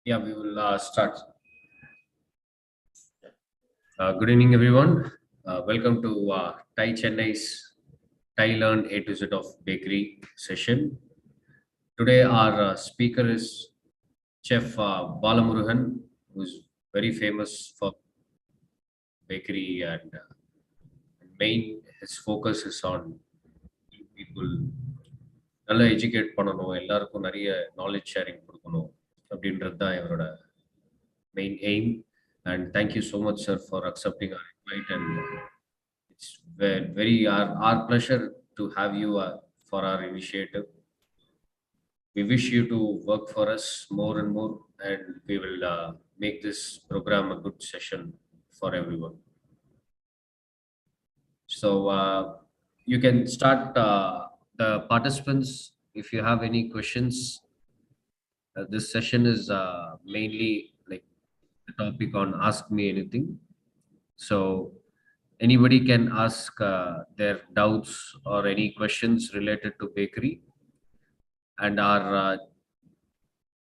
Yeah, we will start. Good evening, everyone. Welcome to TiE Chennai's TiE Learn A to Z of Bakery session. Today, our speaker is Chef Balamurugan, who is very famous for bakery and main his focus is on people நல்லா educate பண்ணணும் எல்லாருக்கும் நிறைய knowledge sharing கொடுக்கணும் அப்படின்றது தான் இவரோட main aim. And thank you so much, sir, for accepting our invite. And it's very our pleasure to have you for our initiative. We wish you to work for us more and more, and we will make this program a good session for everyone. So you can start the participants if you have any questions. This session is mainly like the topic on Ask Me Anything. So anybody can ask their doubts or any questions related to bakery, and our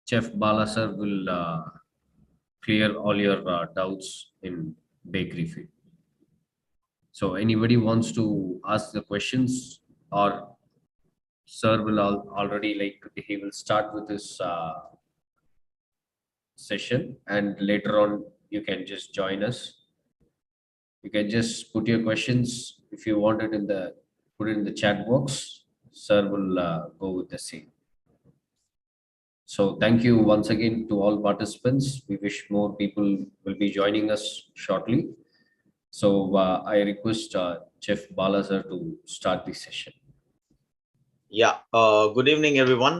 Chef Bala sir will clear all your doubts in bakery field. So anybody wants to ask the questions, or sir will already like he will start with his session, and later on you can just join us. You can just put your questions if you want it in the put it in the chat box. Sir will go with the same. So thank you once again to all participants. We wish more people will be joining us shortly. So I request Chef Bala sir to start the session. Yeah. Good evening, everyone.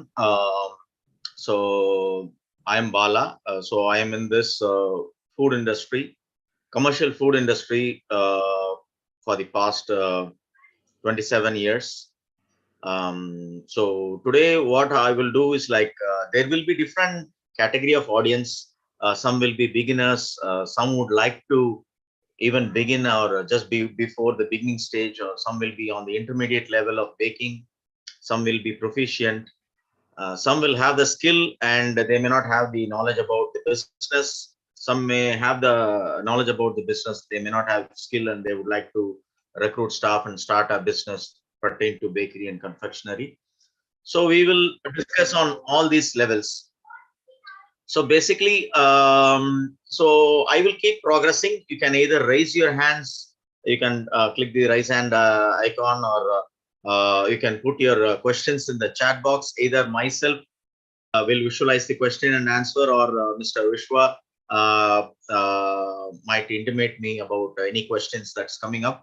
So I am Bala. So I am in this food industry, commercial food industry, for the past 27 years. So today what I will do is like there will be different category of audience. Some will be beginners. Some would like to even begin or just be before the beginning stage, or some will be on the intermediate level of baking. Some will be proficient. Some will have the skill and they may not have the knowledge about the business. Some may have the knowledge about the business. They may not have skill and they would like to recruit staff and start a business pertain to bakery and confectionery. So we will discuss on all these levels. So basically, so I will keep progressing. You can either raise your hands, you can click the raise hand icon, or you can put your questions in the chat box. Either myself will visualize the question and answer, or Mr. Vishwa might intimate me about any questions that's coming up.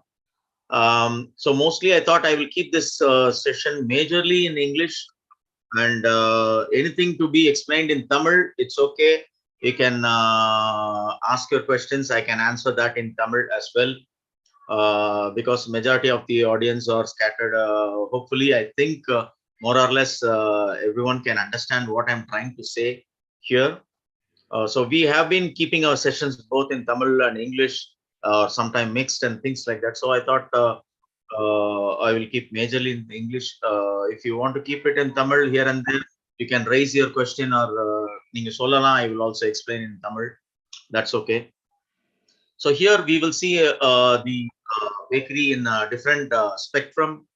So mostly I thought I will keep this session majorly in English, and anything to be explained in Tamil, it's okay. You can ask your questions. I can answer that in Tamil as well, because majority of the audience are scattered. Hopefully, I think more or less everyone can understand what I'm trying to say here. So we have been keeping our sessions both in Tamil and English, sometimes mixed and things like that. So I thought I will keep majorly in English. If you want to keep it in Tamil here and there, you can raise your question, or Ninga Solana, I will also explain in Tamil. That's okay. So here we will see the bakery in a different spectrum.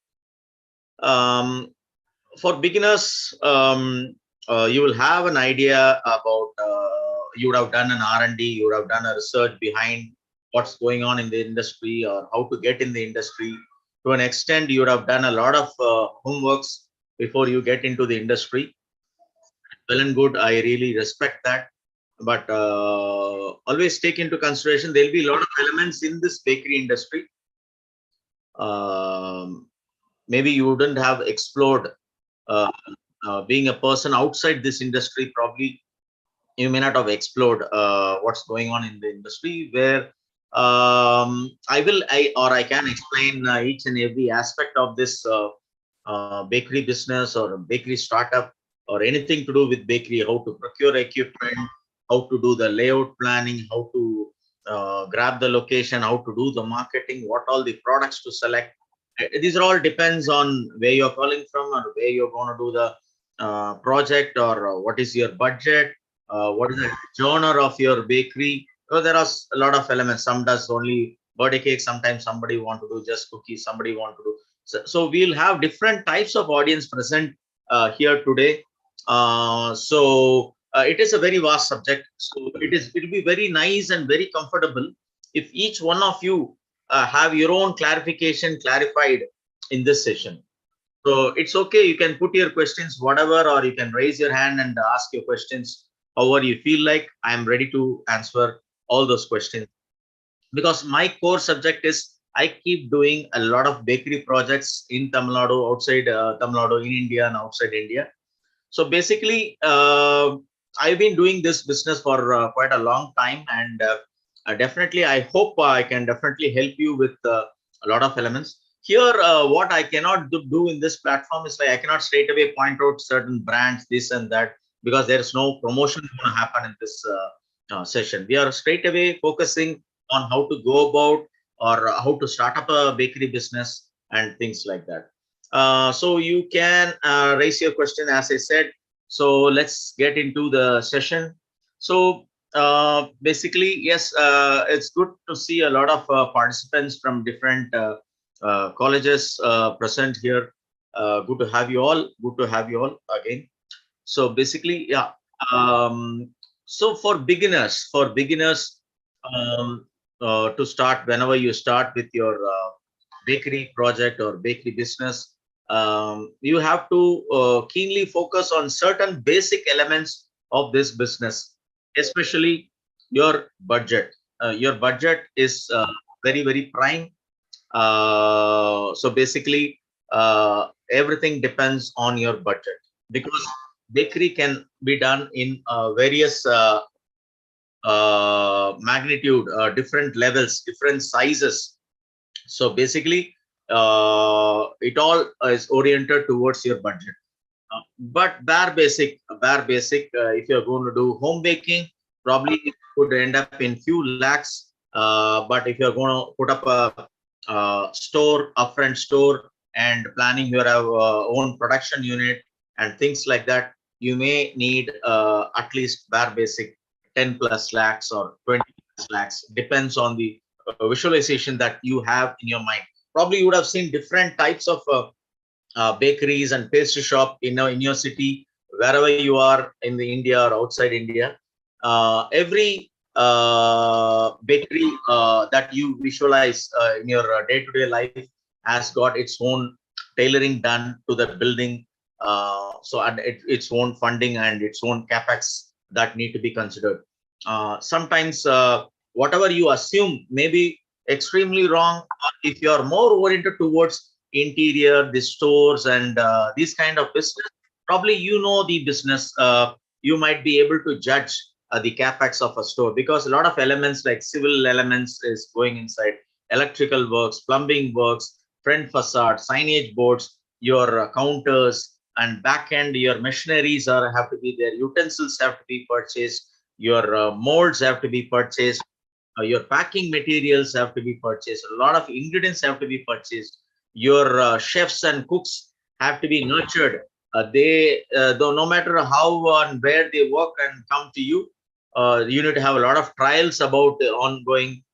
For beginners, you will have an idea about, you would have done an R&D, you would have done a research behind what's going on in the industry or how to get in the industry. To an extent, you would have done a lot of homeworks before you get into the industry. Well and good, I really respect that. But always take into consideration, there'll be a lot of elements in this bakery industry. Maybe you wouldn't have explored, being a person outside this industry, probably you may not have explored what's going on in the industry, where I can explain each and every aspect of this bakery business or bakery startup or anything to do with bakery, how to procure equipment, how to do the layout planning, how to grab the location, how to do the marketing, what all the products to select. These are all depends on where you're calling from or where you're going to do the project, or what is your budget, what is the genre of your bakery. So there are a lot of elements. Some does only birthday cake. Sometimes somebody want to do just cookies. Somebody want to do. So we'll have different types of audience present here today. It is a very vast subject. So it will be very nice and very comfortable if each one of you have your own clarification clarified in this session. So it's okay. You can put your questions, whatever, or you can raise your hand and ask your questions however you feel like. I am ready to answer all those questions because my core subject is I keep doing a lot of bakery projects in Tamil Nadu, outside Tamil Nadu, in India, and outside India. So basically, I've been doing this business for quite a long time, and definitely, I hope I can definitely help you with a lot of elements. Here, what I cannot do in this platform is like I cannot straight away point out certain brands, this and that, because there is no promotion going to happen in this session. We are straight away focusing on how to go about or how to start up a bakery business and things like that. So you can raise your question, as I said. So let's get into the session. So basically, yes, it's good to see a lot of participants from different colleges present here. Good to have you all. Good to have you all again. So basically, yeah. So for beginners, um, to start, whenever you start with your bakery project or bakery business, you have to keenly focus on certain basic elements of this business, especially your budget. Your budget is very, very prime. So basically, everything depends on your budget because bakery can be done in various magnitude, different levels, different sizes. So basically, it all is oriented towards your budget. But bare basic, if you're going to do home baking, probably it could end up in few lakhs. But if you're going to put up a store, upfront store, and planning your own production unit and things like that, you may need at least bare basic 10 plus lakhs or 20 plus lakhs, depends on the visualization that you have in your mind. Probably you would have seen different types of bakeries and pastry shop in your city, wherever you are in the India or outside India. Every bakery that you visualize in your day-to-day life has got its own tailoring done to the building. And its own funding and its own capex that need to be considered. Sometimes whatever you assume may be extremely wrong, or if you are more oriented towards interior, the stores, and these kind of business, probably you know the business. You might be able to judge the capex of a store because a lot of elements like civil elements is going inside, electrical works, plumbing works, front facade, signage boards, your counters, and back end, your machineries have to be there, utensils have to be purchased, your molds have to be purchased, your packing materials have to be purchased, a lot of ingredients have to be purchased, your chefs and cooks have to be nurtured. Though no matter how and where they work and come to you, you need to have a lot of trials about ongoing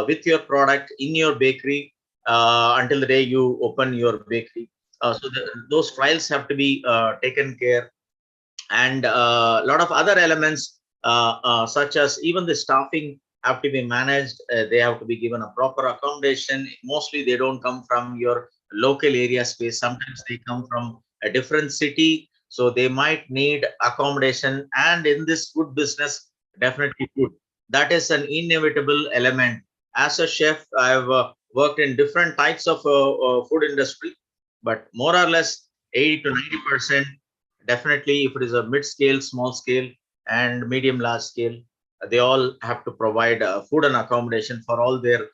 with your product in your bakery until the day you open your bakery. Those trials have to be taken care, and a lot of other elements such as even the staffing have to be managed. They have to be given a proper accommodation. Mostly they don't come from your local area space. Sometimes they come from a different city, so they might need accommodation. And in this food business, definitely food, that is an inevitable element. As a chef, I've worked in different types of food industry, but more or less 80 to 90%, definitely if it is a mid scale, small scale, and medium large scale, they all have to provide food and accommodation for all their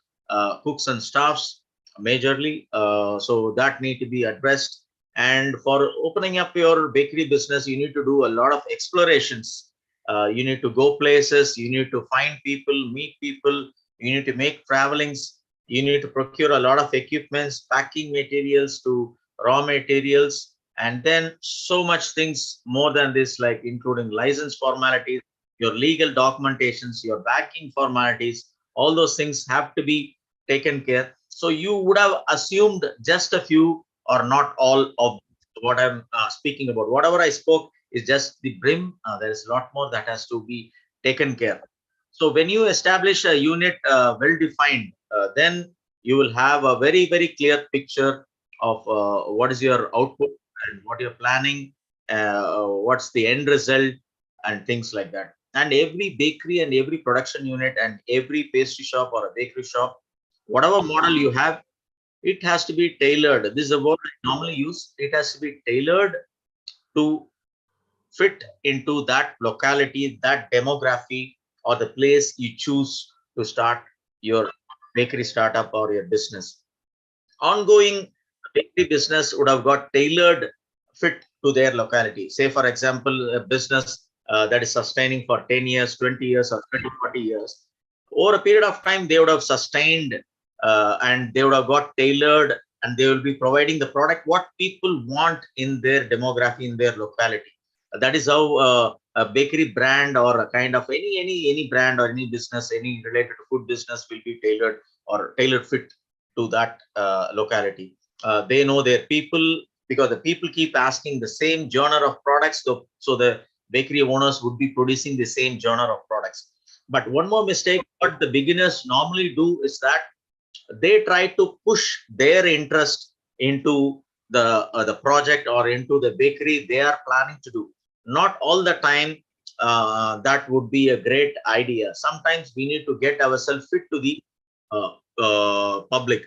cooks and staffs majorly. So that need to be addressed. And for opening up your bakery business, you need to do a lot of explorations. You need to go places, you need to find people, meet people, you need to make travelings, you need to procure a lot of equipments, packing materials to raw materials, and then so much things more than this, like including license formalities, your legal documentations, your banking formalities, all those things have to be taken care. So you would have assumed just a few or not all of what I'm speaking about. Whatever I spoke is just the brim. There is a lot more that has to be taken care. So when you establish a unit well defined, then you will have a very, very clear picture of what is your output and what you're planning, what's the end result, and things like that. And every bakery and every production unit and every pastry shop or a bakery shop, whatever model you have, it has to be tailored. This is a word I normally use. It has to be tailored to fit into that locality, that demography, or the place you choose to start your bakery startup or your business. Ongoing bakery business would have got tailored fit to their locality. Say, for example, a business that is sustaining for 10 years, 20 years, or 20, 40 years. Over a period of time, they would have sustained and they would have got tailored and they will be providing the product what people want in their demography, in their locality. That is how a bakery brand or a kind of any brand or any business, any related to food business will be tailored or tailored fit to that locality. They know their people because the people keep asking the same genre of products. So the bakery owners would be producing the same genre of products. But one more mistake, what the beginners normally do is that they try to push their interest into the project or into the bakery they are planning to do. Not all the time that would be a great idea. Sometimes we need to get ourselves fit to the public.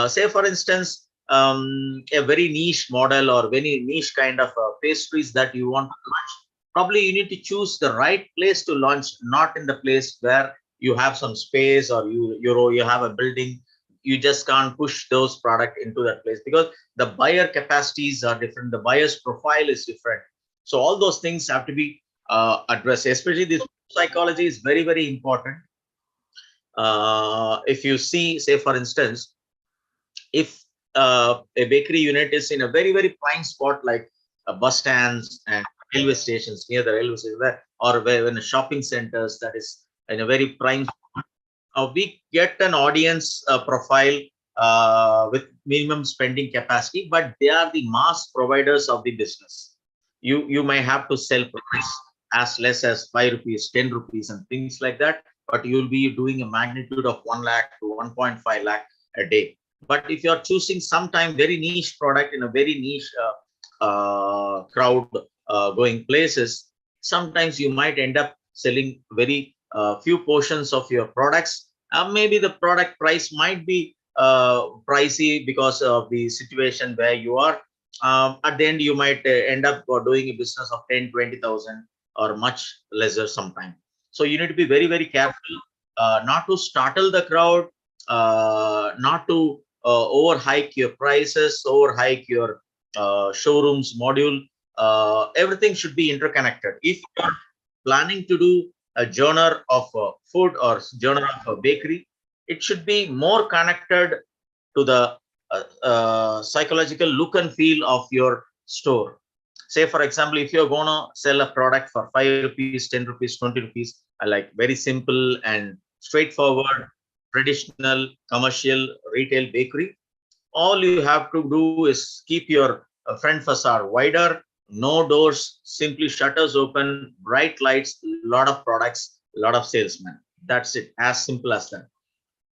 Say, for instance, a very niche model or very niche kind of pastries that you want to launch. Probably you need to choose the right place to launch, not in the place where you have some space or you have a building. You just can't push those product into that place because the buyer capacities are different. The buyer's profile is different. So all those things have to be addressed. Especially this psychology is very, very important. If you see, say, for instance, if a bakery unit is in a very, very prime spot like bus stands and railway stations, near the railway station, or where in shopping centers, that is in a very prime, we get an audience profile with minimum spending capacity, but they are the mass providers of the business. You may have to sell products as less as 5 rupees, 10 rupees, and things like that, but you'll be doing a magnitude of 1 lakh to 1.5 lakh a day. But if you're choosing sometime very niche product in a very niche crowd going places, sometimes you might end up selling very few portions of your products. Maybe the product price might be pricey because of the situation where you are. At the end, you might end up doing a business of 10, 20,000 or much lesser sometime. So you need to be very, very careful not to startle the crowd, not to overhike your prices, overhike your showrooms module. Everything should be interconnected. If you're planning to do a genre of food or genre of a bakery, it should be more connected to the psychological look and feel of your store. Say, for example, if you're going to sell a product for 5 rupees, 10 rupees, 20 rupees, like very simple and straightforward, traditional, commercial, retail bakery, all you have to do is keep your front facade wider, no doors, simply shutters open, bright lights, lot of products, lot of salesmen. That's it, as simple as that.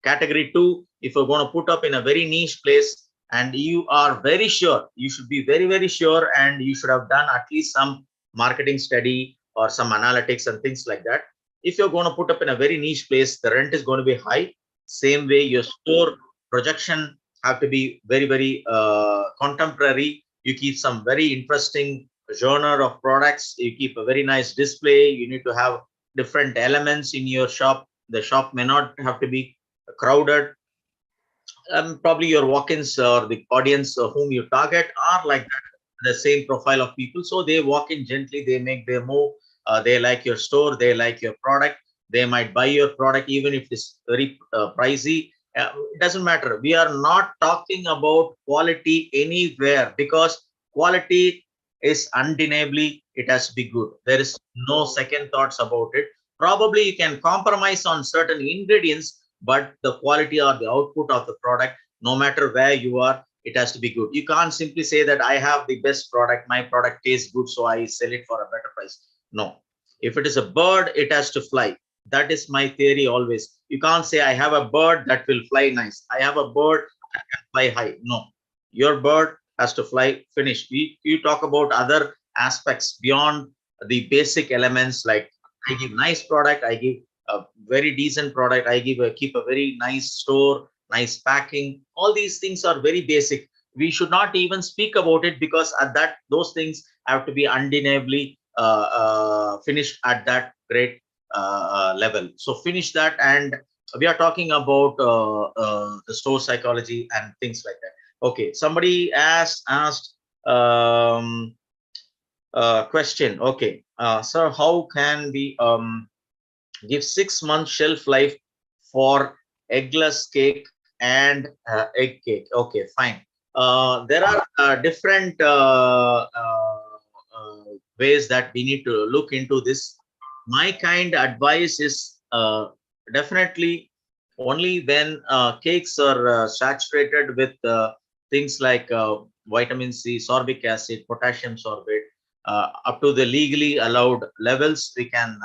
Category 2, if you're going to put up in a very niche place and you are very sure, you should be very, very sure, and you should have done at least some marketing study or some analytics and things like that. If you're going to put up in a very niche place, the rent is going to be high. Same way, your store projection have to be very, very contemporary. You keep some very interesting genre of products. You keep a very nice display. You need to have different elements in your shop. The shop may not have to be crowded. Probably your walk-ins or the audience whom you target are like that, the same profile of people. So they walk in gently, they make their move. They like your store, they like your product. They might buy your product even if it's very pricey. It doesn't matter. We are not talking about quality anywhere because quality is undeniably, it has to be good. There is no second thoughts about it. Probably you can compromise on certain ingredients, but the quality or the output of the product, no matter where you are, it has to be good. You can't simply say that I have the best product, my product tastes good, so I sell it for a better price. No. If it is a bird, it has to fly. That is my theory always. You can't say I have a bird that will fly nice. I have a bird that can fly high. No. Your bird has to fly, finish. You talk about other aspects beyond the basic elements, like I give nice product, I give a very decent product, I keep a very nice store, nice packing. All these things are very basic. We should not even speak about it, because at that those things have to be undeniably finished at that great level. So finish that, and we are talking about the store psychology and things like that. Okay, somebody asked question. Okay, sir, how can we give 6 month shelf life for eggless cake and egg cake? Okay, fine. There are different ways that we need to look into this. My kind advice is definitely only when cakes are saturated with things like vitamin C, sorbic acid, potassium sorbate, up to the legally allowed levels, we can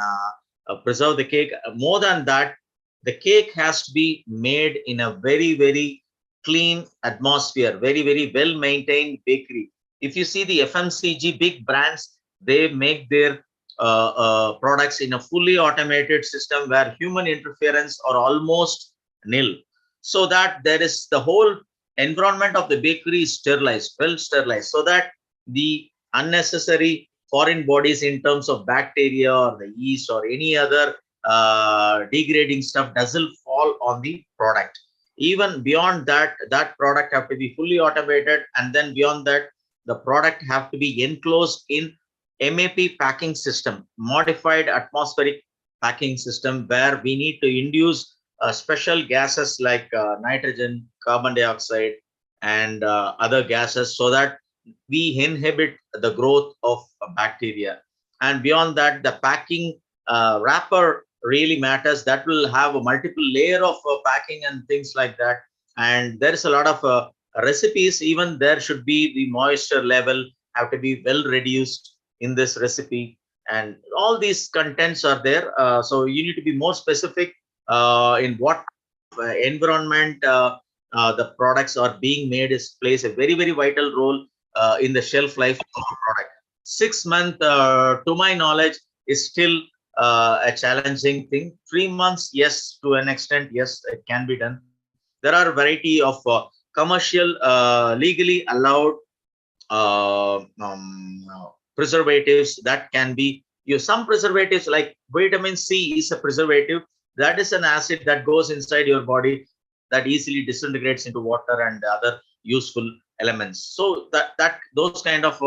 preserve the cake. More than that, the cake has to be made in a very, very clean atmosphere, very, very well maintained bakery. If you see the FMCG big brands, they make their products in a fully automated system where human interference are almost nil, so that there is the whole environment of the bakery is sterilized, well sterilized, so that the unnecessary foreign bodies in terms of bacteria or the yeast or any other degrading stuff doesn't fall on the product. Even beyond that, that product have to be fully automated, and then beyond that, the product have to be enclosed in MAP packing system, modified atmospheric packing system, where we need to induce special gases like nitrogen, carbon dioxide, and other gases, so that we inhibit the growth of bacteria. And beyond that, the packing wrapper really matters. That will have a multiple layer of packing and things like that. And there's a lot of recipes. Even there should be the moisture level have to be well reduced in this recipe, and all these contents are there. So you need to be more specific in what environment the products are being made, is plays a very, very vital role in the shelf life of a product. 6 month, to my knowledge, is still a challenging thing. 3 months, yes, to an extent, yes, it can be done. There are a variety of commercial, legally allowed preservatives that can be used. Some preservatives like vitamin C is a preservative. That is an acid that goes inside your body that easily disintegrates into water and other useful elements. So that those kind of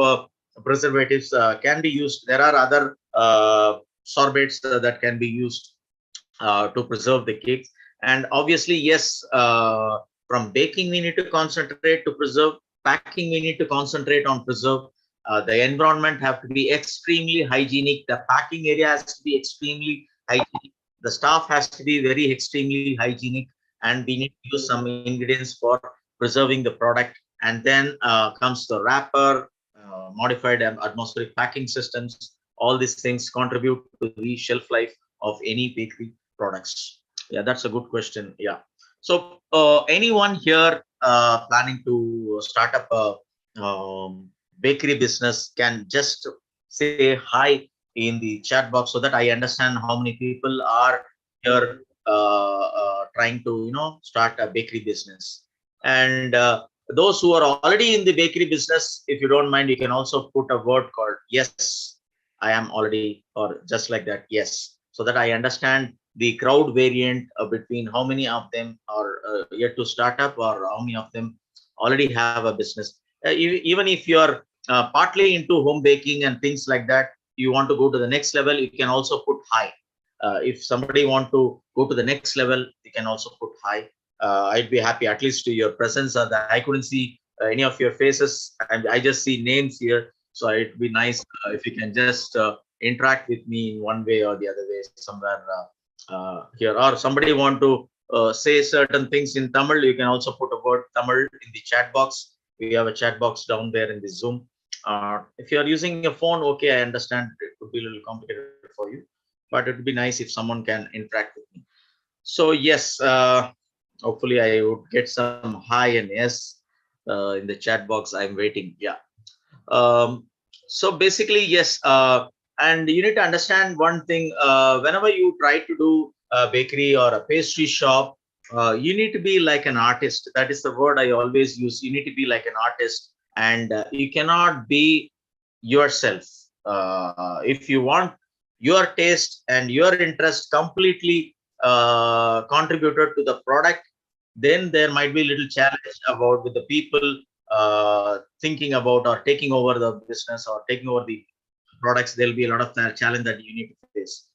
preservatives can be used. There are other sorbates that can be used to preserve the cakes. And obviously, yes, from baking we need to concentrate to preserve. Packing we need to concentrate on preserve. The environment have to be extremely hygienic. The packing area has to be extremely hygienic. The staff has to be very extremely hygienic, and we need to use some ingredients for preserving the product. And then comes the wrapper, modified atmospheric packing systems. All these things contribute to the shelf life of any bakery products. Yeah, that's a good question. Yeah. So anyone here planning to start up a bakery business can just say hi in the chat box, so that I understand how many people are here trying to start a bakery business. And those who are already in the bakery business, if you don't mind, you can also put a word called yes, I am already, or just like that, yes, so that I understand the crowd variant between how many of them are yet to start up, or how many of them already have a business. Even if you are partly into home baking and things like that, you want to go to the next level, you can also put hi. If somebody want to go to the next level, you can also put hi. I'd be happy, at least to your presence. That I couldn't see any of your faces, and I just see names here. So it'd be nice if you can just interact with me in one way or the other way somewhere here, or somebody want to say certain things in Tamil, you can also put a word Tamil in the chat box. We have a chat box down there in the Zoom. If you are using a phone, okay, I understand it could be a little complicated for you, but it would be nice if someone can interact with me. So yes, hopefully I would get some hi and yes in the chat box. I'm waiting. Yeah. Um, so basically, yes, and you need to understand one thing. Whenever you try to do a bakery or a pastry shop, you need to be like an artist. That is the word I always use. You need to be like an artist, and you cannot be yourself. If you want your taste and your interest completely contributed to the product, then there might be a little challenge about with the people thinking about or taking over the business or taking over the products. There'll be a lot of challenge that you need to face.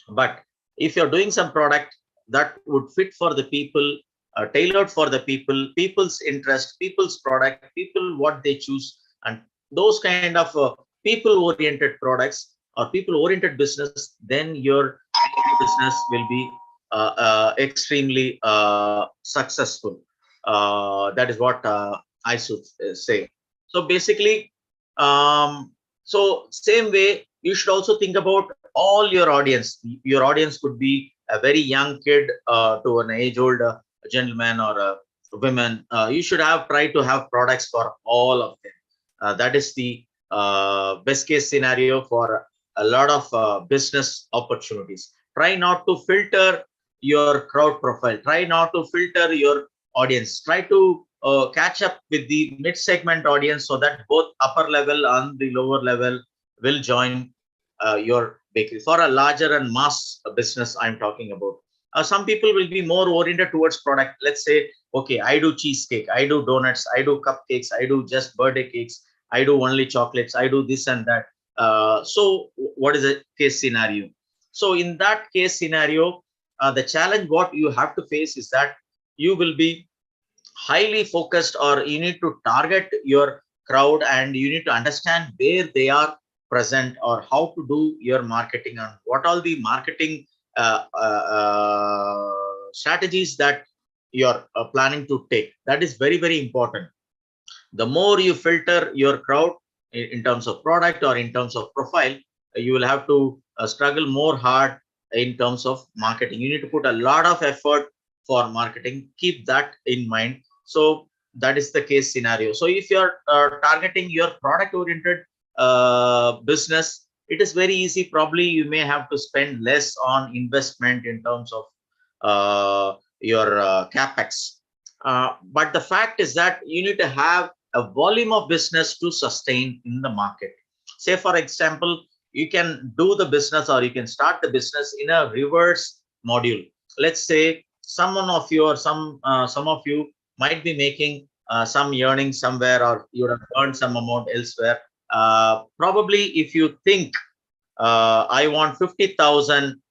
But if you're doing some product that would fit for the people, tailored for the people, people's interest, people's product, people what they choose, and those kind of people oriented products or people oriented business, then your business will be extremely successful. That is what I should say. So basically, so same way, you should also think about all your audience. Your audience could be a very young kid to an age-old gentleman or a woman. You should have try to have products for all of them. That is the best case scenario for a lot of business opportunities. Try not to filter your crowd profile. Try not to filter your audience. Try to catch up with the mid-segment audience so that both upper level and the lower level will join your bakery. For a larger and mass business, I'm talking about. Some people will be more oriented towards product. Let's say, okay, I do cheesecake, I do donuts, I do cupcakes, I do just birthday cakes, I do only chocolates, I do this and that. So what is the case scenario? So in that case scenario, the challenge what you have to face is that you will be highly focused, or you need to target your crowd and you need to understand where they are present or how to do your marketing and what all the marketing strategies that you're planning to take. That is very, very important. The more you filter your crowd in terms of product or in terms of profile, you will have to struggle more hard in terms of marketing. You need to put a lot of effort for marketing. Keep that in mind. So that is the case scenario. So if you're targeting your product oriented business, it is very easy. Probably you may have to spend less on investment in terms of your capex. But the fact is that you need to have a volume of business to sustain in the market. Say, for example, you can do the business or you can start the business in a reverse module. Let's say someone of you or some of you might be making some earnings somewhere, or you have earned some amount elsewhere. Probably if you think I want 50,000.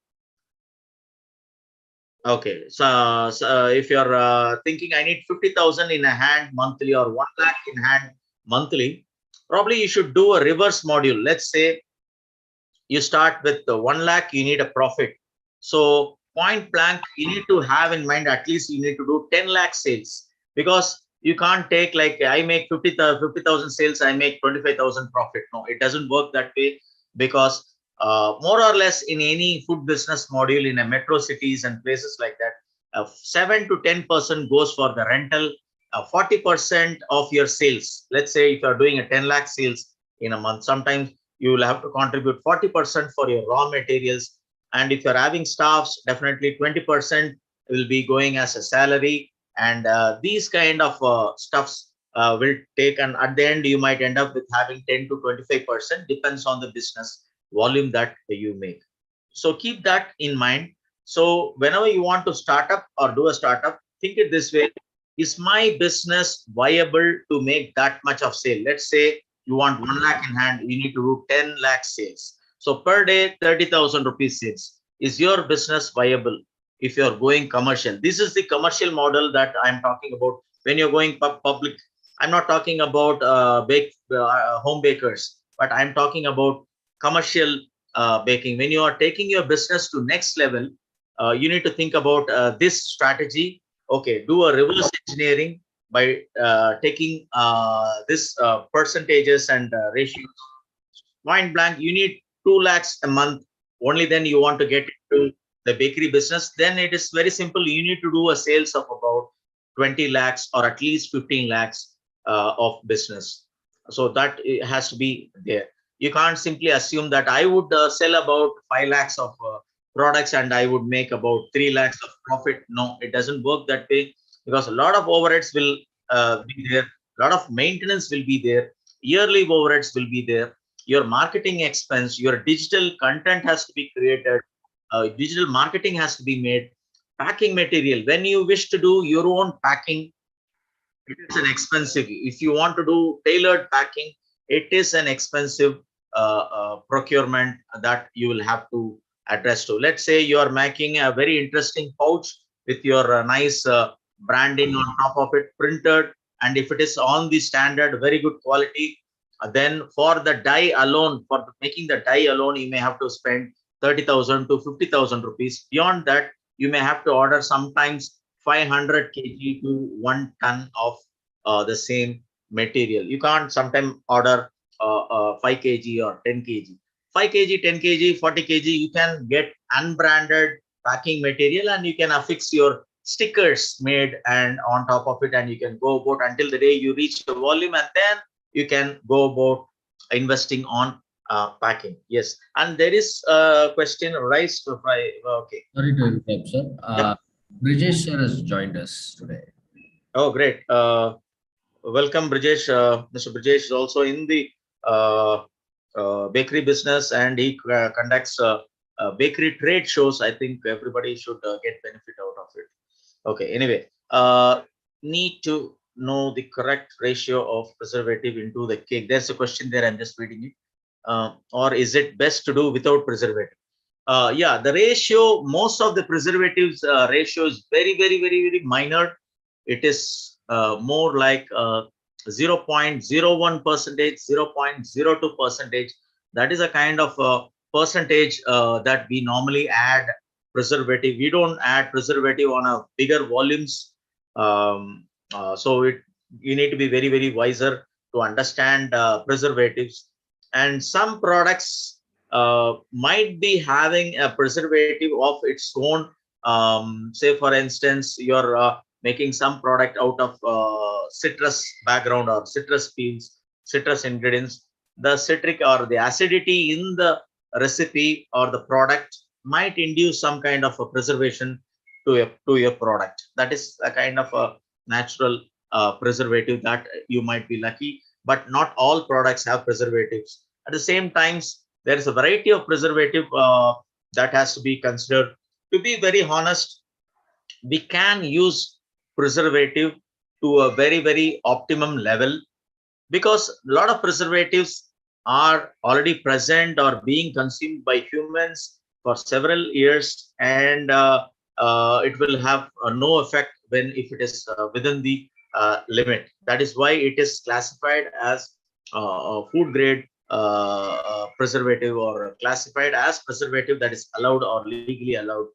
Okay, so if you're thinking I need 50,000 in a hand monthly or 1 lakh in hand monthly, probably you should do a reverse module. Let's say you start with the 1 lakh, you need a profit. So point blank, you need to have in mind at least you need to do 10 lakh sales, because you can't take like I make 50,000 sales, I make 25,000 profit. No, it doesn't work that way, because more or less in any food business module in a metro cities and places like that, 7 to 10% goes for the rental, 40% of your sales. Let's say if you're doing a 10 lakh sales in a month, sometimes you will have to contribute 40% for your raw materials. And if you're having staffs, definitely 20% will be going as a salary. And these kind of stuffs will take, and at the end you might end up with having 10 to 25%, depends on the business volume that you make. So keep that in mind. So whenever you want to start up or do a startup, think it this way: is my business viable to make that much of sale? Let's say you want 1 lakh in hand, you need to do 10 lakh sales. So per day, 30,000 rupees sales. Is your business viable if you're going commercial? This is the commercial model that I'm talking about. When you're going public, I'm not talking about home bakers, but I'm talking about commercial baking. When you are taking your business to next level, you need to think about this strategy. Okay, do a reverse engineering by taking this percentages and ratios. Point blank, you need 2 lakhs a month. Only then you want to get into the bakery business. Then it is very simple. You need to do a sales of about 20 lakhs or at least 15 lakhs of business. So that has to be there. You can't simply assume that I would sell about 5 lakhs of products and I would make about 3 lakhs of profit. No, it doesn't work that way, because a lot of overheads will be there. A lot of maintenance will be there. Yearly overheads will be there. Your marketing expense, your digital content has to be created, digital marketing has to be made, packing material. When you wish to do your own packing, it is an expensive. If you want to do tailored packing, it is an expensive procurement that you will have to address to. Let's say you are making a very interesting pouch with your nice branding on top of it, printed, and if it is on the standard, very good quality, then for the dye alone, for making the dye alone, you may have to spend 30,000 to 50,000 rupees. Beyond that, you may have to order sometimes 500 kg to 1 ton of the same material. You can't sometimes order 5 kg or 10 kg. 5 kg, 10 kg, 40 kg, you can get unbranded packing material and you can affix your stickers made and on top of it, and you can go about until the day you reach the volume, and then you can go about investing on packing. Yes, and there is a question raised. Okay. Sorry to interrupt, sir. Yep. Brijesh sir has joined us today. Oh, great. Welcome, Brijesh. Mr. Brijesh is also in the bakery business, and he conducts bakery trade shows. I think everybody should get benefit out of it. Okay. Anyway, need to know the correct ratio of preservative into the cake. There's a question there. I'm just reading it. Or is it best to do without preservative? Yeah, the ratio, most of the preservatives ratio is very, very, very, very minor. It is more like 0.01 percentage, 0.02 percentage. That is a kind of percentage that we normally add preservative. We don't add preservative on a bigger volumes. So you need to be very, very wiser to understand preservatives. And some products might be having a preservative of its own. Say, for instance, you're making some product out of citrus background or citrus peels, citrus ingredients. The citric or the acidity in the recipe or the product might induce some kind of a preservation to your product. That is a kind of a natural preservative that you might be lucky, but not all products have preservatives. At the same times, there is a variety of preservative that has to be considered. To be very honest, we can use preservative to a very, very optimum level, because a lot of preservatives are already present or being consumed by humans for several years, and it will have no effect when if it is within the limit. That is why it is classified as food grade preservative, or classified as preservative that is allowed or legally allowed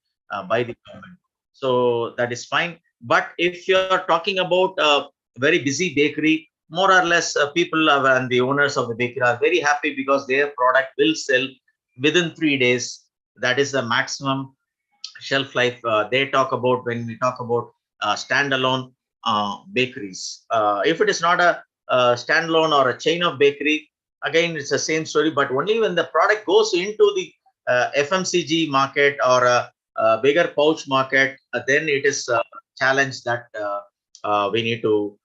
by the government. So that is fine. But if you're talking about a very busy bakery, more or less people and the owners of the bakery are very happy because their product will sell within 3 days. That is the maximum shelf life they talk about when we talk about standalone bakeries. If it is not a standalone or a chain of bakery, again it's the same story. But only when the product goes into the FMCG market or a bigger pouch market, then it is a challenge that we need to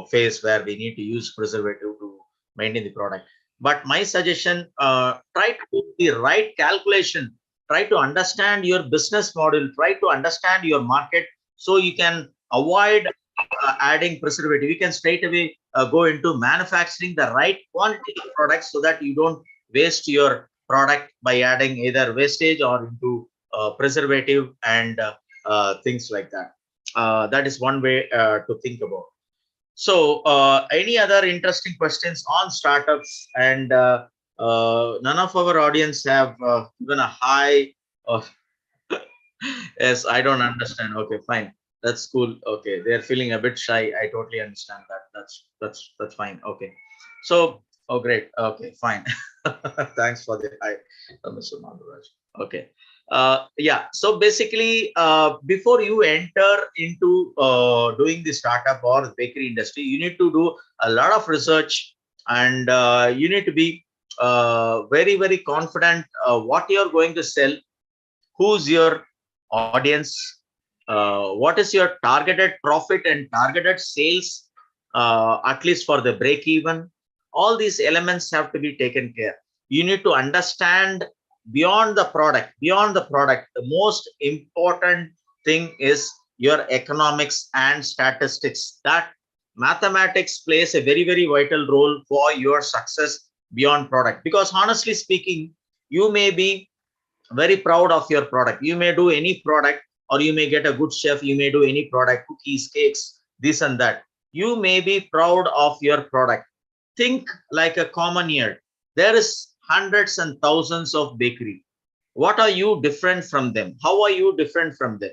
face, where we need to use preservative to maintain the product. But my suggestion, try to do the right calculation, try to understand your business model, try to understand your market, so you can avoid adding preservative. You can straight away go into manufacturing the right quantity of products, so that you don't waste your product by adding either wastage or into preservative and things like that. That is one way to think about. So any other interesting questions on startups and None of our audience have given a high. Or yes, I don't understand. Okay, fine. That's cool. Okay, they're feeling a bit shy. I totally understand that. That's fine. Okay. So, oh great. Okay, fine. Thanks for the hi, Mr. Madhuraj. Okay. Yeah. So basically, before you enter into doing the startup or the bakery industry, you need to do a lot of research, and you need to be very, very confident what you're going to sell, who's your audience, what is your targeted profit and targeted sales, at least for the break even. All these elements have to be taken care. You need to understand beyond the product, the most important thing is your economics and statistics. That mathematics plays a very, very vital role for your success beyond product, because honestly speaking, you may be very proud of your product. You may do any product, or you may get a good chef. You may do any product, cookies, cakes, this and that. You may be proud of your product. Think like a common ear. There is hundreds and thousands of bakery. What are you different from them? How are you different from them?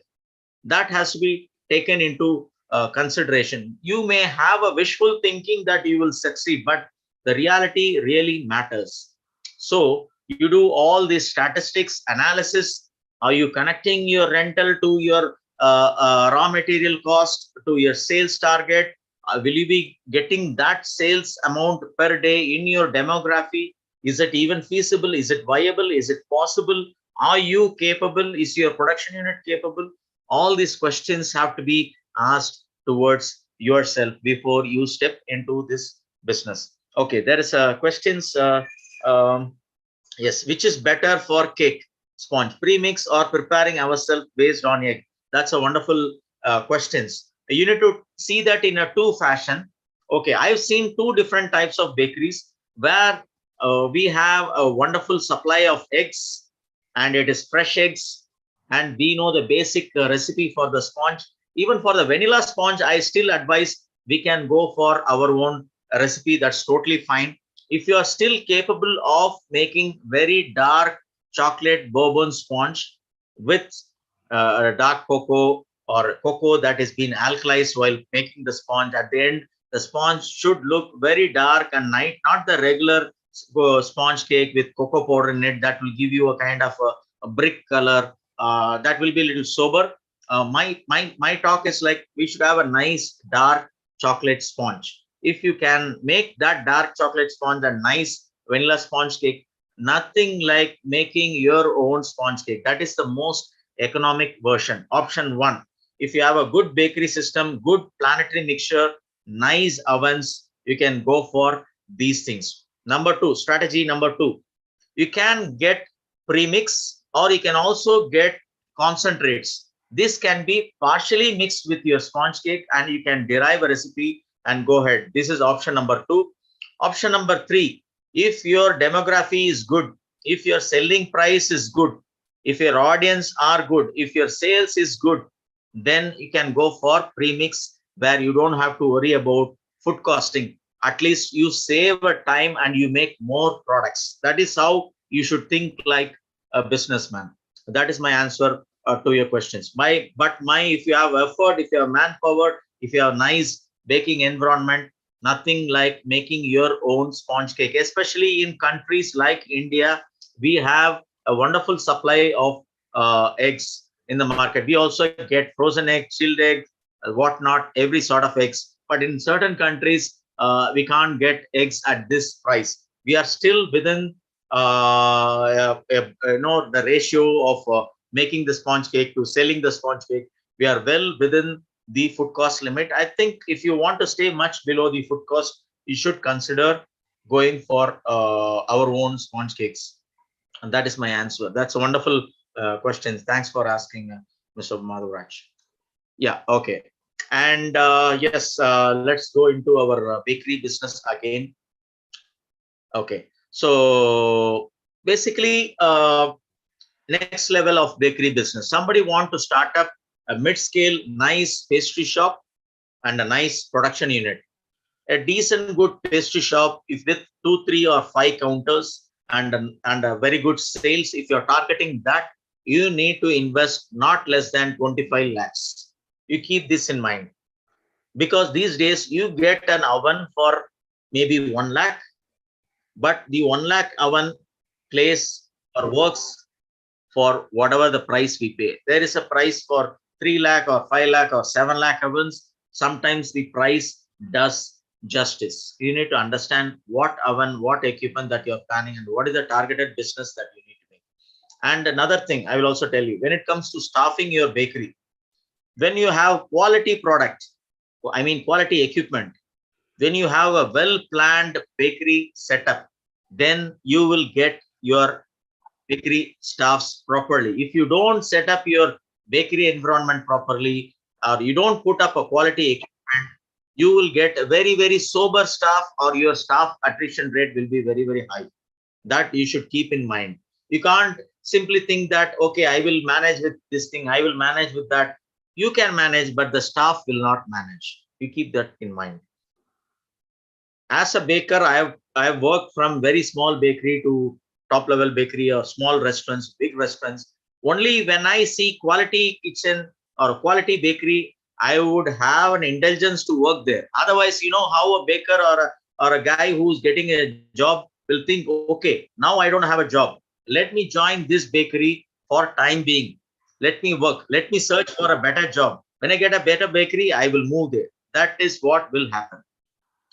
That has to be taken into consideration. You may have a wishful thinking that you will succeed, but the reality really matters. So you do all this statistics analysis. Are you connecting your rental to your raw material cost, to your sales target? Will you be getting that sales amount per day in your demography? Is it even feasible? Is it viable? Is it possible? Are you capable? Is your production unit capable? All these questions have to be asked towards yourself before you step into this business. Okay, there is a questions. Um, yes, which is better for cake sponge, premix or preparing ourselves based on egg? That's a wonderful questions. You need to see that in a two fashion. Okay, I've seen two different types of bakeries where we have a wonderful supply of eggs, and it is fresh eggs, and we know the basic recipe for the sponge. Even for the vanilla sponge, I still advise we can go for our own recipe. That's totally fine. If you are still capable of making very dark chocolate bourbon sponge with dark cocoa, or cocoa that has been alkalized while making the sponge, at the end the sponge should look very dark and nice, not the regular sponge cake with cocoa powder in it that will give you a kind of a brick color. That will be a little sober. My talk is like we should have a nice dark chocolate sponge. If you can make that dark chocolate sponge a nice vanilla sponge cake, nothing like making your own sponge cake. That is the most economic version. Option one. If you have a good bakery system, good planetary mixture, nice ovens, you can go for these things. Number two, strategy number two, you can get premix, or you can also get concentrates. This can be partially mixed with your sponge cake, and you can derive a recipe and go ahead. This is option number two. Option number three, if your demography is good, if your selling price is good, if your audience are good, if your sales is good, then you can go for premix, where you don't have to worry about food costing. At least you save a time and you make more products. That is how you should think like a businessman. That is my answer to your questions. If you have effort, if you have manpower, if you have nice baking environment, nothing like making your own sponge cake. Especially in countries like India, we have a wonderful supply of eggs in the market. We also get frozen egg, chilled egg, whatnot, every sort of eggs. But in certain countries, we can't get eggs at this price. We are still within the ratio of making the sponge cake to selling the sponge cake. We are well within the food cost limit. I think if you want to stay much below the food cost, you should consider going for our own sponge cakes. And that is my answer. That's a wonderful question. Thanks for asking, Mr. Madhuraj. Yeah, okay. And yes, let's go into our bakery business again. Okay, so basically, next level of bakery business. Somebody want to start up a mid-scale, nice pastry shop and a nice production unit. A decent, good pastry shop, if with 2, 3, or 5 counters, and a very good sales, if you're targeting that, you need to invest not less than 25 lakhs. You keep this in mind, because these days you get an oven for maybe 1 lakh, but the 1 lakh oven plays or works for whatever the price we pay. There is a price for 3 lakh or 5 lakh or 7 lakh ovens. Sometimes the price does justice. You need to understand what oven, what equipment that you're planning, and what is the targeted business that you need to make. And another thing I will also tell you, when it comes to staffing your bakery, when you have quality product, I mean quality equipment, when you have a well planned bakery setup, then you will get your bakery staffs properly. If you don't set up your bakery environment properly, or you don't put up a quality equipment, you will get a very, very sober staff, or your staff attrition rate will be very, very high. That you should keep in mind. You can't simply think that, okay, I will manage with this thing, I will manage with that. You can manage, but the staff will not manage. You keep that in mind. As a baker, I have worked from very small bakery to top level bakery, or small restaurants, big restaurants. Only when I see quality kitchen or quality bakery, I would have an indulgence to work there. Otherwise, you know how a baker or a guy who's getting a job will think, okay, now I don't have a job. Let me join this bakery for time being. Let me work. Let me search for a better job. When I get a better bakery, I will move there. That is what will happen.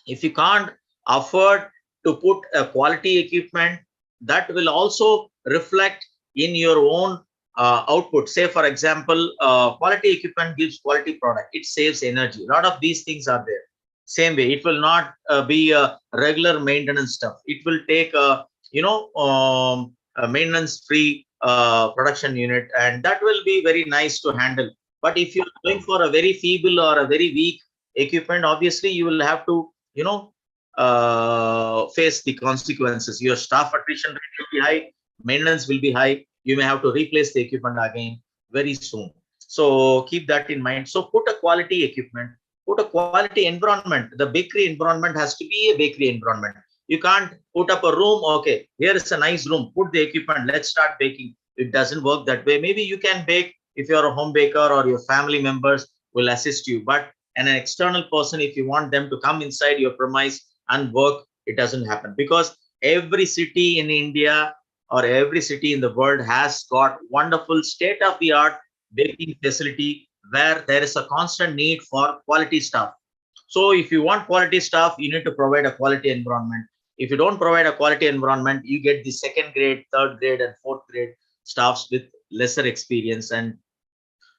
If you can't afford to put a quality equipment, that will also reflect in your own output. Say for example, quality equipment gives quality product, it saves energy. A lot of these things are there. Same way, it will not be a regular maintenance stuff. It will take a maintenance free production unit, and that will be very nice to handle. But if you're going for a very feeble or a very weak equipment, obviously you will have to face the consequences. Your staff attrition rate will be high, maintenance will be high. You may have to replace the equipment again very soon. So keep that in mind. So put a quality equipment, put a quality environment. The bakery environment has to be a bakery environment. You can't put up a room. Okay, here is a nice room. Put the equipment. Let's start baking. It doesn't work that way. Maybe you can bake if you're a home baker, or your family members will assist you. But an external person, if you want them to come inside your premise and work, it doesn't happen, because every city in India or every city in the world has got wonderful state of the art baking facility, where there is a constant need for quality staff. So if you want quality staff, you need to provide a quality environment. If you don't provide a quality environment, you get the second grade, third grade, and fourth grade staffs with lesser experience. And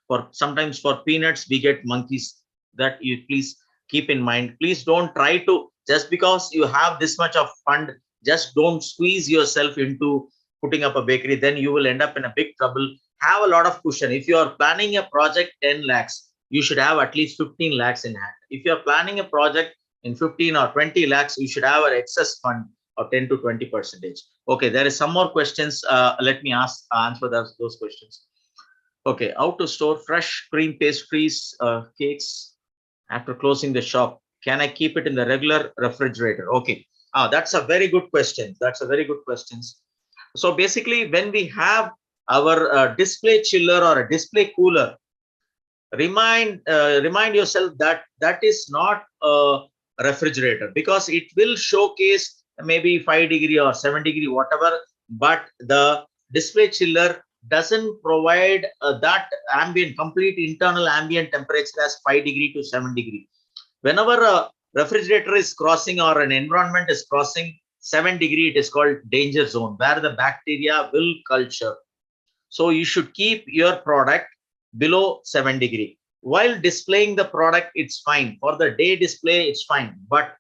for sometimes for peanuts we get monkeys. That you please keep in mind. Please don't try to, just because you have this much of fund, just don't squeeze yourself into putting up a bakery. Then you will end up in a big trouble. Have a lot of cushion. If you are planning a project 10 lakhs, you should have at least 15 lakhs in hand. If you are planning a project in 15 or 20 lakhs, you should have an excess fund of 10 to 20%. Okay, there is some more questions. Let me answer those questions. Okay, how to store fresh cream pastries, cakes after closing the shop? Can I keep it in the regular refrigerator? Okay, that's a very good question. That's a very good question. So basically, when we have our display chiller or a display cooler, remind yourself that that is not a refrigerator, because it will showcase maybe 5 degree or 7 degree, whatever, but the display chiller doesn't provide that ambient, complete internal ambient temperature as 5 degree to 7 degree. Whenever a refrigerator is crossing, or an environment is crossing 7 degree, it is called danger zone, where the bacteria will culture. So you should keep your product below 7 degree. While displaying the product, it's fine. For the day display, it's fine. But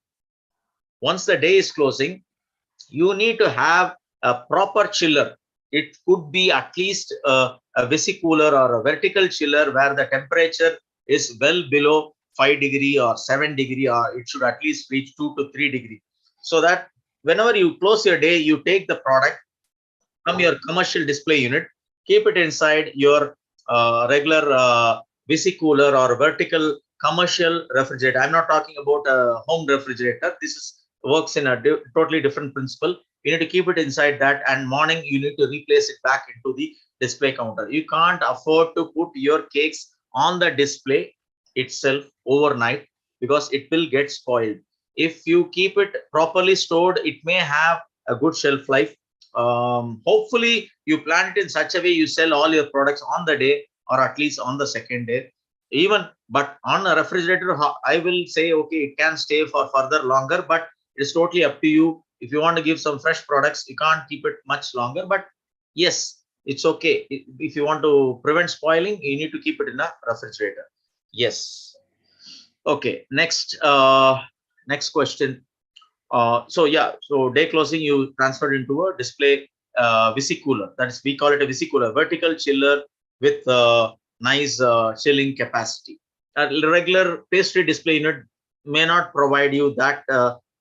once the day is closing, you need to have a proper chiller. It could be at least a vesicooler or a vertical chiller, where the temperature is well below 5 degree or 7 degree, or it should at least reach 2 to 3 degree. So that whenever you close your day, you take the product from your commercial display unit, keep it inside your regular vesicooler or vertical commercial refrigerator. I'm not talking about a home refrigerator. This is works in a totally different principle. You need to keep it inside that, and morning you need to replace it back into the display counter. You can't afford to put your cakes on the display itself overnight because it will get spoiled. If you keep it properly stored, it may have a good shelf life. Hopefully you plan it in such a way you sell all your products on the day or at least on the second day. Even but on a refrigerator, I will say okay, it can stay for further longer, but it's totally up to you. If you want to give some fresh products, you can't keep it much longer, but yes, it's okay. If you want to prevent spoiling, you need to keep it in a refrigerator. Yes. Okay, next question. So yeah, so day closing you transferred into a display vesicooler. That is, we call it a vesicooler, vertical chiller with nice chilling capacity. A regular pastry display unit may not provide you that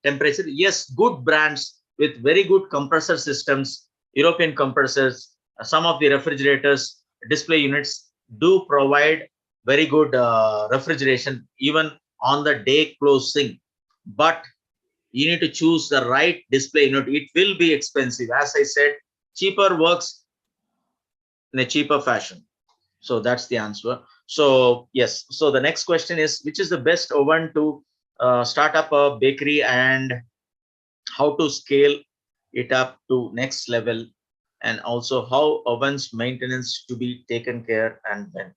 temperature. Yes, good brands with very good compressor systems, European compressors, some of the refrigerators, display units do provide very good refrigeration even on the day closing. But you need to choose the right display unit. It will be expensive. As I said, cheaper works in a cheaper fashion. So that's the answer. So yes. So the next question is, which is the best oven to start up a bakery and how to scale it up to next level, and also how ovens maintenance to be taken care and when.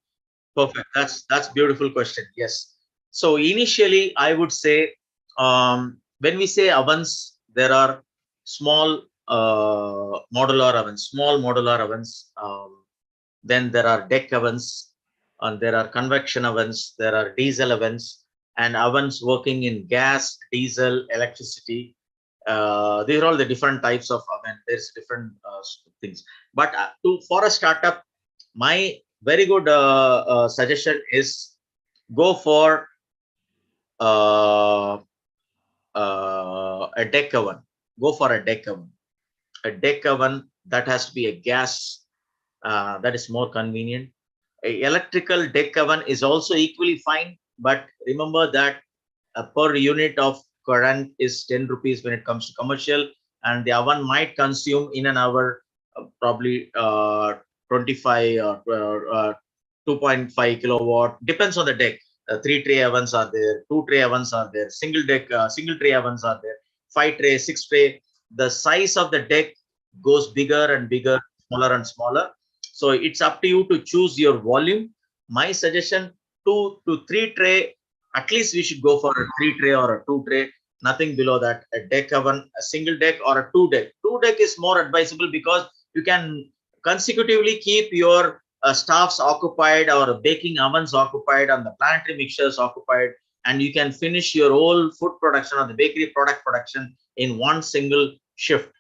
Perfect. That's beautiful question. Yes. So initially, I would say when we say ovens, there are small modular ovens, small modular ovens. Then there are deck ovens, and there are convection ovens. There are diesel ovens, and ovens working in gas, diesel, electricity. These are all the different types of oven. There's different things. But for a startup, my very good suggestion is go for uh, a deck oven. Go for a deck oven. A deck oven that has to be a gas. That is more convenient. A electrical deck oven is also equally fine, but remember that per unit of current is 10 rupees when it comes to commercial, and the oven might consume in an hour probably 25 or 2.5 kilowatt, depends on the deck. Three tray ovens are there, two tray ovens are there, single tray ovens are there, five tray, six tray. The size of the deck goes bigger and bigger, smaller and smaller. So it's up to you to choose your volume. My suggestion, 2 to 3 tray, at least we should go for a 3 tray or a 2 tray, nothing below that. A deck oven, a single deck or a two deck. Two deck is more advisable because you can consecutively keep your staffs occupied or baking ovens occupied and the planetary mixtures occupied, and you can finish your whole food production or the bakery product production in one single shift.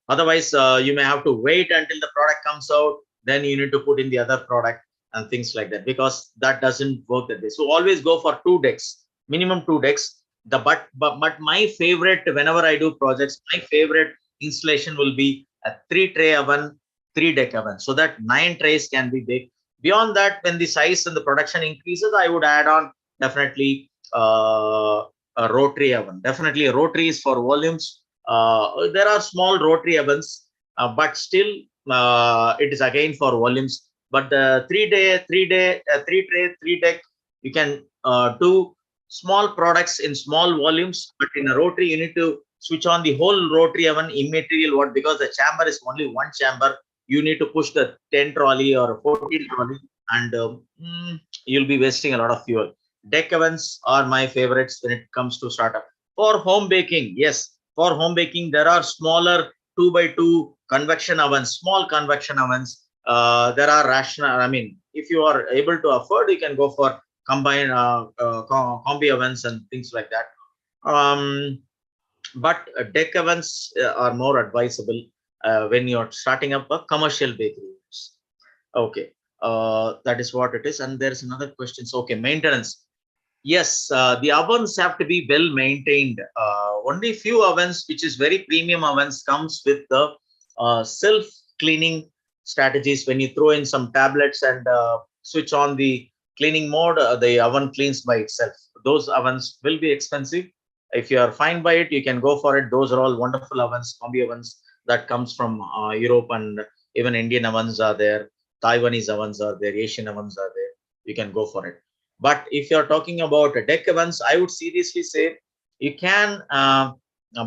Otherwise, you may have to wait until the product comes out, then you need to put in the other product and things like that, because that doesn't work that way. So always go for two decks, minimum two decks. But my favorite, whenever I do projects, my favorite installation will be a 3 tray oven, 3 deck oven, so that 9 trays can be baked. Beyond that, when the size and the production increases, I would add on definitely a rotary oven. Definitely a rotary is for volumes. There are small rotary ovens, but still it is again for volumes. But the 3 tray, 3 deck, you can do small products in small volumes. But in a rotary, you need to switch on the whole rotary oven immaterial what, because the chamber is only one chamber. You need to push the 10 trolley or 14 trolley, and you'll be wasting a lot of fuel. Deck ovens are my favorites when it comes to startup. For home baking, yes, for home baking, there are smaller 2 by 2 convection ovens, small convection ovens. There are rational. I mean, if you are able to afford, you can go for combine combi ovens and things like that. But deck ovens are more advisable when you're starting up a commercial bakery. Okay, that is what it is. And there's another question. So, okay, maintenance. Yes, the ovens have to be well maintained. Only few ovens, which is very premium ovens, comes with the self cleaning strategies. When you throw in some tablets and switch on the cleaning mode, the oven cleans by itself. Those ovens will be expensive. If you are fine by it, you can go for it. Those are all wonderful ovens, combi ovens that comes from Europe, and even Indian ovens are there, Taiwanese ovens are there, Asian ovens are there. You can go for it. But if you are talking about deck ovens, I would seriously say you can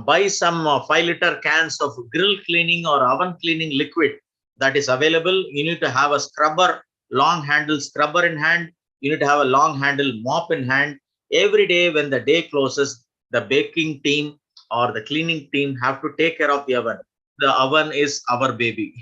buy some 5-liter cans of grill cleaning or oven cleaning liquid that is available. You need to have a scrubber, long handle scrubber in hand. You need to have a long handle mop in hand. Every day when the day closes, the baking team or the cleaning team have to take care of the oven. The oven is our baby.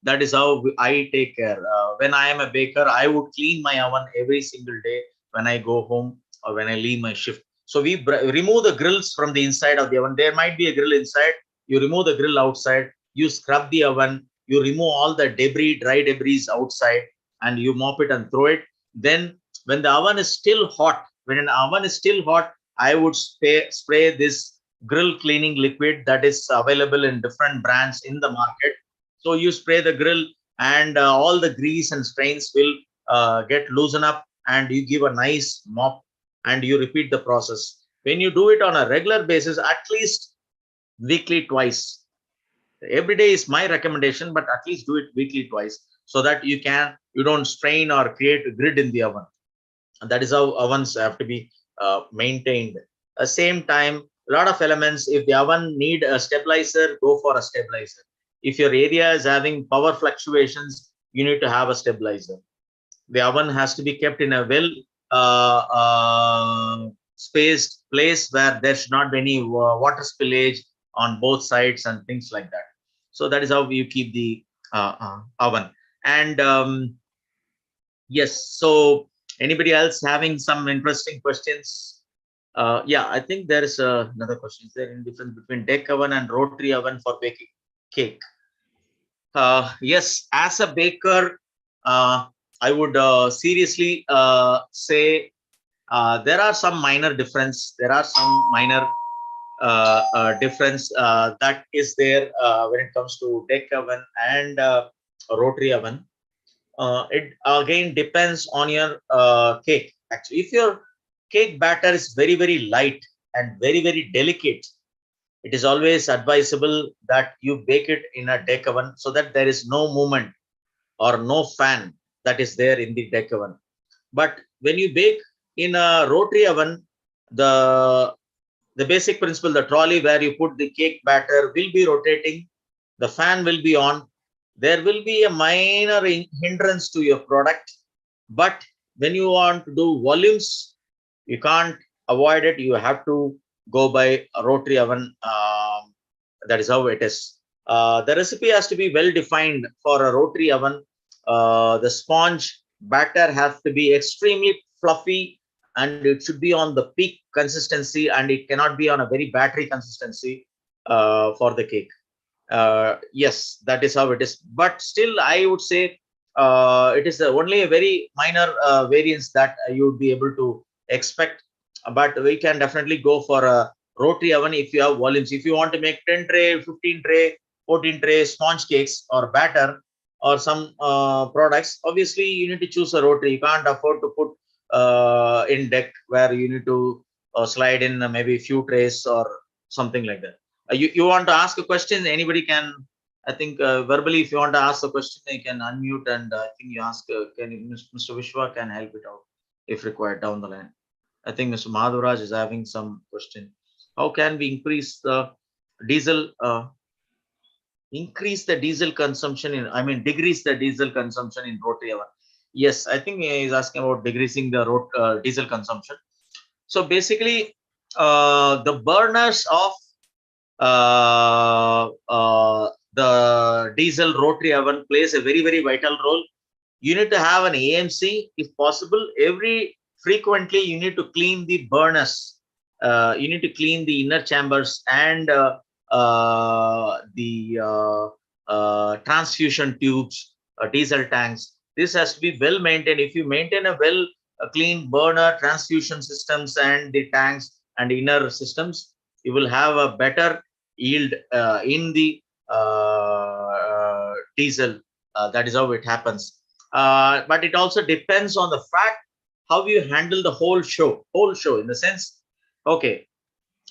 That is how I take care. When I am a baker, I would clean my oven every single day when I go home or when I leave my shift. So we remove the grills from the inside of the oven. There might be a grill inside. You remove the grill outside. You scrub the oven. You remove all the debris, dry debris outside, and you mop it and throw it. Then when the oven is still hot, when an oven is still hot, I would spray this grill cleaning liquid that is available in different brands in the market. So you spray the grill, and all the grease and stains will get loosen up, and you give a nice mop, and you repeat the process. When you do it on a regular basis, at least weekly twice. Every day is my recommendation, but at least do it weekly twice, so that you don't strain or create a grid in the oven. And that is how ovens have to be maintained. At the same time, a lot of elements, if the oven need a stabilizer, go for a stabilizer. If your area is having power fluctuations, you need to have a stabilizer. The oven has to be kept in a well spaced place where there should not be any water spillage on both sides and things like that. So that is how you keep the oven. And yes, so anybody else having some interesting questions? Yeah, I think there is another question. Is there any difference between deck oven and rotary oven for baking cake? Yes, as a baker, I would seriously say there are some minor difference. There are some minor difference that is there when it comes to deck oven and rotary oven. It again depends on your cake. Actually, if your cake batter is very light and very delicate, it is always advisable that you bake it in a deck oven, so that there is no movement or no fan that is there in the deck oven. But when you bake in a rotary oven, the the basic principle, the trolley where you put the cake batter will be rotating, the fan will be on. There will be a minor hindrance to your product, but when you want to do volumes, you can't avoid it. You have to go by a rotary oven. That is how it is. The recipe has to be well defined for a rotary oven. The sponge batter has to be extremely fluffy, and it should be on the peak consistency, and it cannot be on a very battery consistency for the cake. Yes, that is how it is. But still, I would say it is only a very minor variance that you would be able to expect. But we can definitely go for a rotary oven if you have volumes. If you want to make 10 tray, 15 tray, 14 tray sponge cakes or batter or some products, obviously you need to choose a rotary. You can't afford to put in deck where you need to slide in maybe a few trays or something like that. You want to ask a question? Anybody can, I think verbally, if you want to ask a question, you can unmute, and I think you ask, Mr. Vishwa can help it out if required down the line. I think Mr. Madhuraj is having some question. How can we diesel, uh, increase the diesel consumption I mean, decrease the diesel consumption in rotary oven? Yes, I think he is asking about decreasing the diesel consumption. So basically, the burners of the diesel rotary oven plays a very vital role. You need to have an AMC if possible. Every frequently you need to clean the burners. You need to clean the inner chambers and the transfusion tubes, diesel tanks. This has to be well maintained. If you maintain a well clean burner, transfusion systems, and the tanks and inner systems, you will have a better yield in the diesel. That is how it happens. But it also depends on the fact how you handle the whole show in the sense, okay,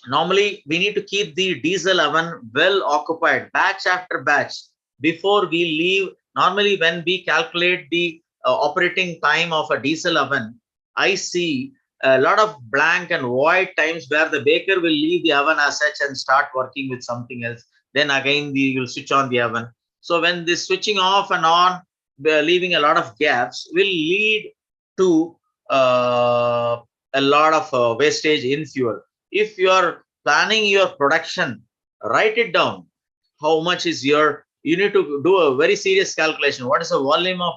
Normally we need to keep the diesel oven well occupied batch after batch before we leave. Normally when we calculate the operating time of a diesel oven, I see a lot of blank and void times where the baker will leave the oven as such and start working with something else. Then again we will switch on the oven. So when this switching off and on, leaving a lot of gaps will lead to a lot of wastage in fuel. If you are planning your production, write it down. How much is your, you need to do a very serious calculation. What is the volume of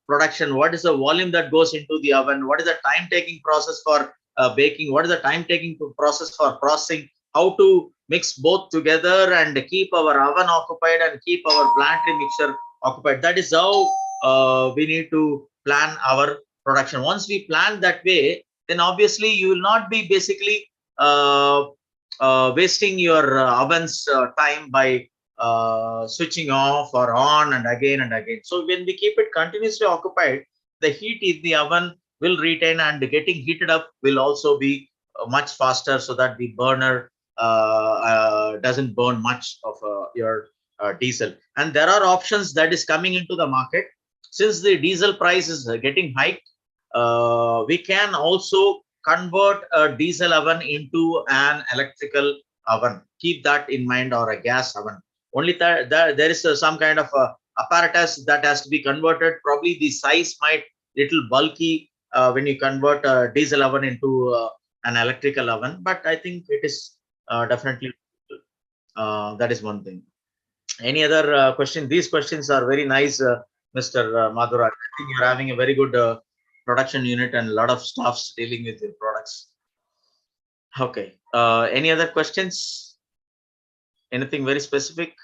production? What is the volume that goes into the oven? What is the time taking process for baking? What is the time taking process for processing? How to mix both together and keep our oven occupied and keep our planetary mixture occupied. That is how we need to plan our production. Once we plan that way, then obviously you will not be basically uh, wasting your oven's time by switching off or on and again and again. So when we keep it continuously occupied, the heat in the oven will retain and getting heated up will also be much faster, so that the burner doesn't burn much of your diesel. And there are options that is coming into the market. Since the diesel price is getting high, we can also convert a diesel oven into an electrical oven. Keep that in mind, or a gas oven. Only that there is some kind of apparatus that has to be converted. Probably the size might little bulky when you convert a diesel oven into an electrical oven, but I think it is definitely that is one thing. Any other question? These questions are very nice, Mr. Madhura. I think you're having a very good production unit and a lot of staffs dealing with your products. Okay. Any other questions? Anything very specific?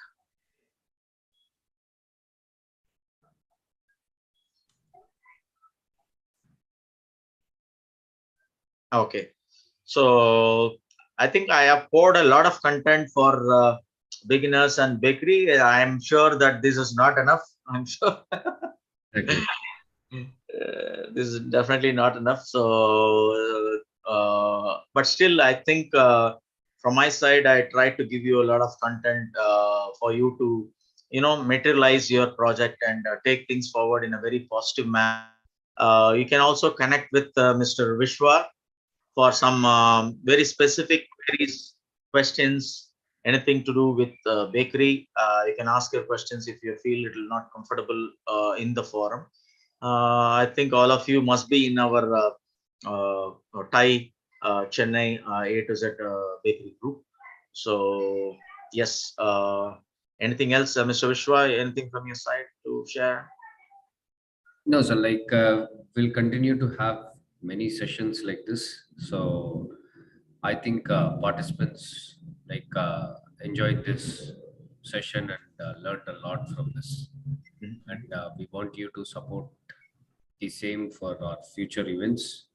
Okay. So I think I have poured a lot of content for beginners and bakery. I'm sure that this is not enough. I'm sure. Okay. This is definitely not enough. So, but still, I think from my side, I tried to give you a lot of content for you to, materialize your project and take things forward in a very positive manner. You can also connect with Mr. Vishwa for some very specific queries, questions, anything to do with bakery. You can ask your questions if you feel little not comfortable in the forum. I think all of you must be in our TiE Chennai A to Z bakery group. So yes, anything else, Mr. Vishwa? Anything from your side to share? No, so like we'll continue to have many sessions like this. So I think participants like enjoyed this session and learned a lot from this. Mhm. And we want you to support the same for our future events.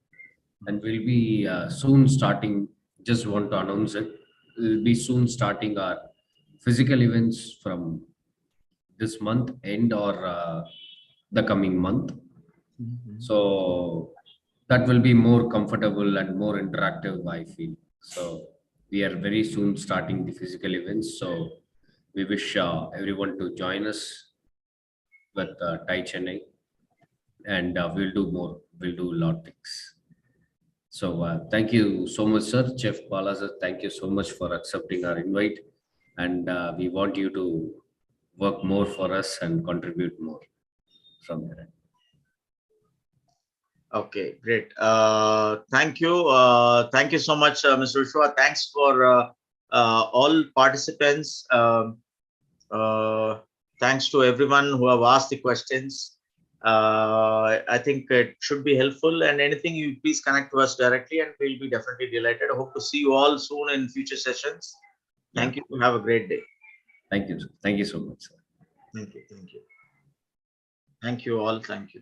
And we'll be soon starting. Just want to announce it. We'll be soon starting our physical events from this month end or the coming month. Mhm. So that will be more comfortable and more interactive, I feel. So we are very soon starting the physical events. So we wish everyone to join us with Tai Chennai, and we'll do more. We'll do a lot of things. So thank you so much, sir. Chef Bala sir, thank you so much for accepting our invite. And we want you to work more for us and contribute more from there. Okay, great. Thank you. Thank you so much, Mr. Vishwa. Thanks for all participants. Thanks to everyone who have asked the questions. I think it should be helpful, and anything, you please connect to us directly and we'll be definitely delighted. I hope to see you all soon in future sessions. Yeah. Thank you. Have a great day. Thank you. Thank you so much, sir. Thank you. Thank you. Thank you all. Thank you.